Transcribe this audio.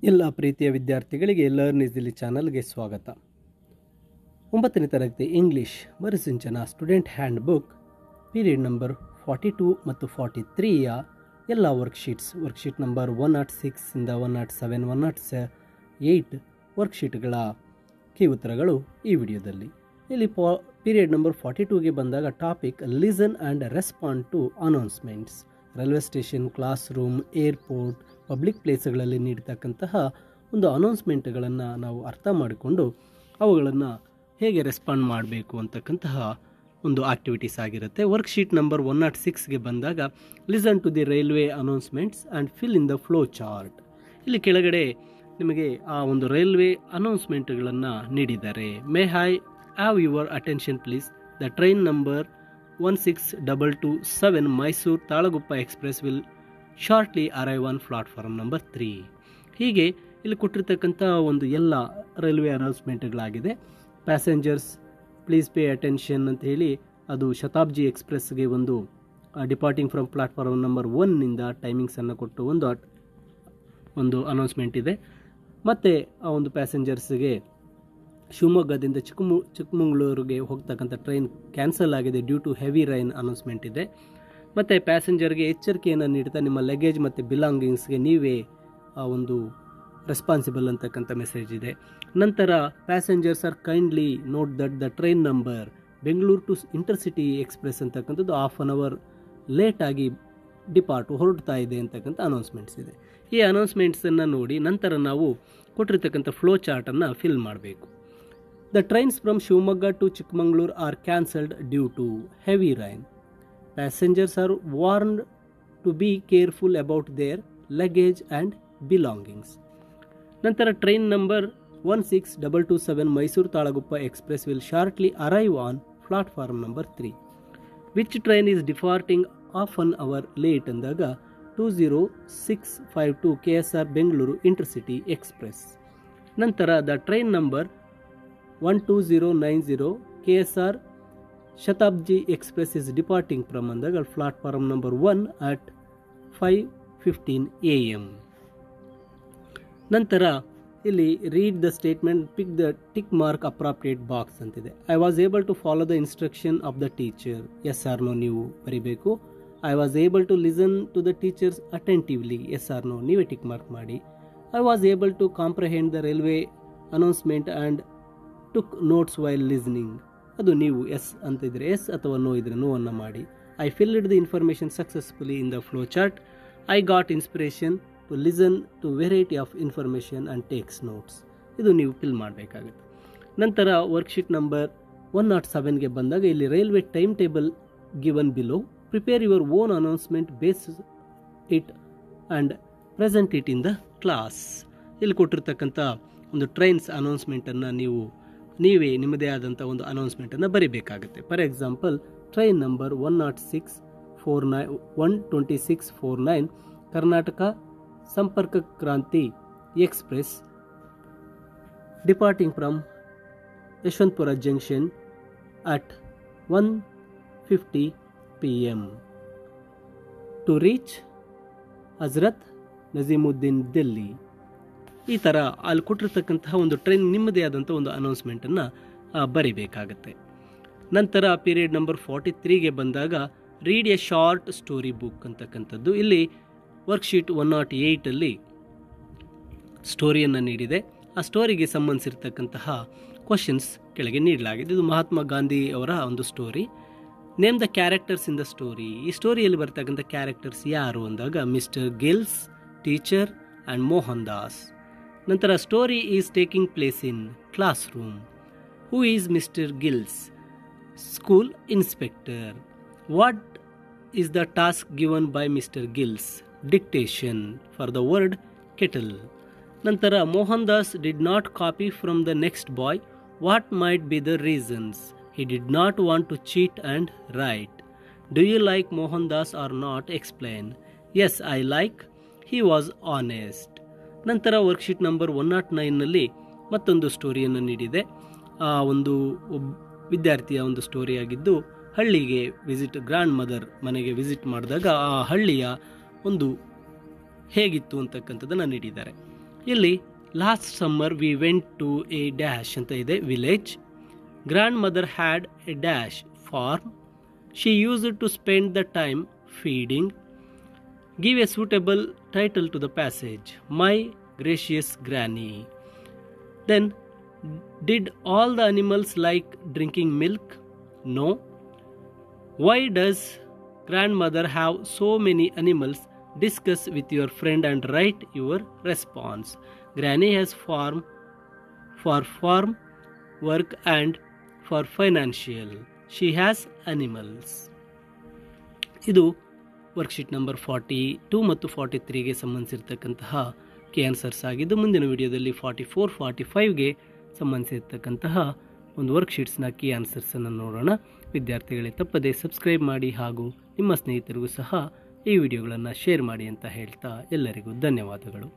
ಎಲ್ಲ ಪ್ರೀತಿಯ ವಿದ್ಯಾರ್ಥಿಗಳಿಗೆ ಲರ್ನ್ ಈಸಿಲಿ ಚಾನಲ್ಗೆ ಸ್ವಾಗತ. 9ನೇ ತರಗತಿ English Marusinchana student handbook period number 42 ಮತ್ತು 43ಯ ಎಲ್ಲ ವರ್ಕ್ಶೀಟ್ ನಂಬರ್ 106 ಇಂದ 107 108 ವರ್ಕ್ಶೀಟ್ಗಳ ಕೀ ಉತ್ತರಗಳು ಈ ವಿಡಿಯೋದಲ್ಲಿ. ಇಲ್ಲಿ ಪೀರಿಯಡ್ ನಂಬರ್ 42ಗೆ ಬಂದಾಗ topic listen and respond to announcements. Railway station, classroom, airport, public ಪ್ಲೇಸ್ಗಳಲ್ಲಿ ನೀಡ್ತಕ್ಕಂತಹ ಒಂದು ಅನೌನ್ಸ್ಮೆಂಟ್ಗಳನ್ನು ನಾವು ಅರ್ಥ ಮಾಡಿಕೊಂಡು ಅವುಗಳನ್ನು ಹೇಗೆ ರೆಸ್ಪಾಂಡ್ ಮಾಡಬೇಕು ಅಂತಕ್ಕಂತಹ ಒಂದು ಆಕ್ಟಿವಿಟೀಸ್ ಆಗಿರುತ್ತೆ. ವರ್ಕ್ಶೀಟ್ ನಂಬರ್ 106ಗೆ ಬಂದಾಗ listen to the railway announcements and fill in the flow chart. ಇಲ್ಲಿ ಕೆಳಗಡೆ ನಿಮಗೆ ಆ ಒಂದು ರೈಲ್ವೆ ಅನೌನ್ಸ್ಮೆಂಟ್ಗಳನ್ನು ನೀಡಿದ್ದಾರೆ. May I have your attention please. The train number 16227 Mysuru Talaguppa express will shortly arrive on platform number 3. ಹೀಗೆ ಇಲ್ಲಿ ಕೊಟ್ಟಿರ್ತಕ್ಕಂಥ ಒಂದು ಎಲ್ಲ ರೈಲ್ವೆ ಅನೌನ್ಸ್ಮೆಂಟ್ಗಳಾಗಿದೆ. ಪ್ಯಾಸೆಂಜರ್ಸ್ ಪ್ಲೀಸ್ ಪೇ ಅಟೆನ್ಷನ್ ಅಂತ ಹೇಳಿ ಅದು ಶತಾಬ್ದಿ ಎಕ್ಸ್ಪ್ರೆಸ್ಗೆ ಒಂದು ಡಿಪಾರ್ಟಿಂಗ್ ಫ್ರಮ್ ಪ್ಲಾಟ್ಫಾರ್ಮ್ ನಂಬರ್ 1ನಿಂದ ಟೈಮಿಂಗ್ಸನ್ನು ಕೊಟ್ಟು ಒಂದು ಅನೌನ್ಸ್ಮೆಂಟ್ ಇದೆ. ಮತ್ತು ಆ ಒಂದು ಪ್ಯಾಸೆಂಜರ್ಸ್ಗೆ ಶಿವಮೊಗ್ಗದಿಂದ ಚಿಕ್ಕಮಗಳೂರಿಗೆ ಹೋಗ್ತಕ್ಕಂಥ ಟ್ರೈನ್ ಕ್ಯಾನ್ಸಲ್ ಆಗಿದೆ due to heavy rain announcement ಇದೆ. ಮತ್ತು ಪ್ಯಾಸೆಂಜರ್ಗೆ ಎಚ್ಚರಿಕೆಯನ್ನು ನೀಡ್ತಾ ನಿಮ್ಮ ಲಗೇಜ್ ಮತ್ತು ಬಿಲಾಂಗಿಂಗ್ಸ್ಗೆ ನೀವೇ ಒಂದು ರೆಸ್ಪಾನ್ಸಿಬಲ್ ಅಂತಕ್ಕಂಥ ಮೆಸೇಜ್ ಇದೆ. ನಂತರ passengers are kindly note that the train number Bengaluru to intercity express ಅಂತಕ್ಕಂಥದ್ದು ಹಾಫ್ ಆನ್ ಅವರ್ ಲೇಟಾಗಿ ಹೊರಡ್ತಾ ಇದೆ ಅಂತಕ್ಕಂಥ ಅನೌನ್ಸ್ಮೆಂಟ್ಸ್ ಇದೆ. ಈ ಅನೌನ್ಸ್ಮೆಂಟ್ಸನ್ನು ನೋಡಿ ನಂತರ ನಾವು ಕೊಟ್ಟಿರ್ತಕ್ಕಂಥ ಫ್ಲೋ ಚಾರ್ಟನ್ನು ಫಿಲ್ ಮಾಡಬೇಕು. The trains from Shivamogga to Chikmagalur are cancelled due to heavy rain. Passengers are warned to be careful about their luggage and belongings. Nantara train number 16227 Mysore Talaguppa Express will shortly arrive on platform number 3. Which train is departing half an hour late andaga 20652 KSR Bengaluru Intercity Express. Nantara the train number 12090 KSR Shatabdi Express is departing from andaga platform number 1 at 5:15 AM. ನಂತರ ಇಲ್ಲಿ read the statement, pick the tick mark appropriate box ಅಂತಿದೆ. I was able to follow the instruction of the teacher. Yes or no ನೀವು ಬರಿಬೇಕು. I was able to listen to the teachers attentively. Yes or no ನೀವೇ tick mark ಮಾಡಿ. I was able to comprehend the railway announcement and took notes while listening. ಅದು ನೀವು S ಅಂತಿದ್ರೆ S ಅಥವಾ no ಇದ್ರೆ no ಅನ್ನು ಮಾಡಿ. I filled the information successfully in the flow chart. I got inspiration to listen to variety of information and takes notes. ಇದು ನೀವು fill ಮಾಡಬೇಕಾಗುತ್ತೆ. ನಂತರ ವರ್ಕ್ಶೀಟ್ ನಂಬರ್ 107ಗೆ ಬಂದಾಗ ಇಲ್ಲಿ railway time table given below. Prepare your own announcement, base it and present it in the class. ಇಲ್ಲಿ ಕೊಟ್ಟಿರ್ತಕ್ಕಂಥ ಒಂದು ಟ್ರೈನ್ಸ್ ಅನೌನ್ಸ್ಮೆಂಟನ್ನು ನೀವೇ ನಿಮ್ಮದೇ ಆದಂಥ ಒಂದು ಅನೌನ್ಸ್ಮೆಂಟನ್ನು ಬರೀಬೇಕಾಗುತ್ತೆ. For example train number 12649 Karnataka Sampark Kranti express departing from Yeshwantpur junction at 1:50 PM to reach Hazrat Nizamuddin Delhi. ಈ ಥರ ಅಲ್ಲಿ ಕೊಟ್ಟಿರ್ತಕ್ಕಂತಹ ಒಂದು ಟ್ರೈನ್ ನಿಮ್ಮದೇ ಆದಂಥ ಒಂದು ಅನೌನ್ಸ್ಮೆಂಟನ್ನು ಬರಿಬೇಕಾಗತ್ತೆ. ನಂತರ ಪೀರಿಯಡ್ ನಂಬರ್ 43ಗೆ ಬಂದಾಗ read A short story book ಅಂತಕ್ಕಂಥದ್ದು. ಇಲ್ಲಿ ವರ್ಕ್ಶೀಟ್ 108ಅಲ್ಲಿ ಸ್ಟೋರಿಯನ್ನು ನೀಡಿದೆ. ಆ ಸ್ಟೋರಿಗೆ ಸಂಬಂಧಿಸಿರ್ತಕ್ಕಂತಹ ಕ್ವಶನ್ಸ್ ಕೆಳಗೆ ನೀಡಲಾಗಿದೆ. ಇದು ಮಹಾತ್ಮ ಗಾಂಧಿ ಅವರ ಒಂದು story. Name the characters in the story. ಈ ಸ್ಟೋರಿಯಲ್ಲಿ ಬರ್ತಕ್ಕಂಥ ಕ್ಯಾರೆಕ್ಟರ್ಸ್ ಯಾರು ಅಂದಾಗ mister Giles, teacher and Mohandas. ನಂತರ story is taking place in class room. Who is mister Giles? School inspector. What is the task given by mister Giles? Dictation for the word kettle. ನಂತರ Mohandas did not copy from the next boy. What might be the reasons? He did not want to cheat and write. Do you like Mohan Das or not? Explain. Yes, I like. He was honest. ನಂತರ worksheet number 109ನಲ್ಲಿ ಮತ್ತೊಂದು ಸ್ಟೋರಿಯನ್ನು ನೀಡಿದೆ. ಆ ಒಂದು ವಿದ್ಯಾರ್ಥಿಯ ಒಂದು story ಆಗಿದ್ದು, ಹಳ್ಳಿಗೆ grand mother ಮನೆಗೆ ವಿಸಿಟ್ ಮಾಡಿದಾಗ ಆ ಹಳ್ಳಿಯ ಒಂದು ಹೇಗಿತ್ತು ಅಂತಕ್ಕಂಥದ್ದನ್ನು ನೀಡಿದ್ದಾರೆ. ಇಲ್ಲಿ last summer we went to a dash ಅಂತ ಇದೆ, village. Grandmother had a dash farm. She used to spend the time feeding. Give a suitable title to the passage. My gracious granny. Then, did all the animals like drinking milk? No. Why does grandmother have so many animals? Discuss with your friend and write your response. Granny has farm for farm work and for financial. She has animals. ಇದು worksheet number 42 ಮತ್ತು 43ಗೆ ಸಂಬಂಧಿಸಿರ್ತಕ್ಕಂತಹ K answers ಆಗಿದ್ದು, ಮುಂದಿನ ವಿಡಿಯೋದಲ್ಲಿ 44, 45ಗೆ ಸಂಬಂಧಿಸಿರ್ತಕ್ಕಂತಹ ಒಂದು ವರ್ಕ್ಶೀಟ್ಸ್ನ key ಆನ್ಸರ್ಸನ್ನು ನೋಡೋಣ. ವಿದ್ಯಾರ್ಥಿಗಳೇ ತಪ್ಪದೇ subscribe ಮಾಡಿ ಹಾಗೂ ನಿಮ್ಮ ಸ್ನೇಹಿತರಿಗೂ ಸಹ ಈ ವಿಡಿಯೋಗಳನ್ನು ಶೇರ್ ಮಾಡಿ ಅಂತ ಹೇಳ್ತಾ ಎಲ್ಲರಿಗೂ ಧನ್ಯವಾದಗಳು.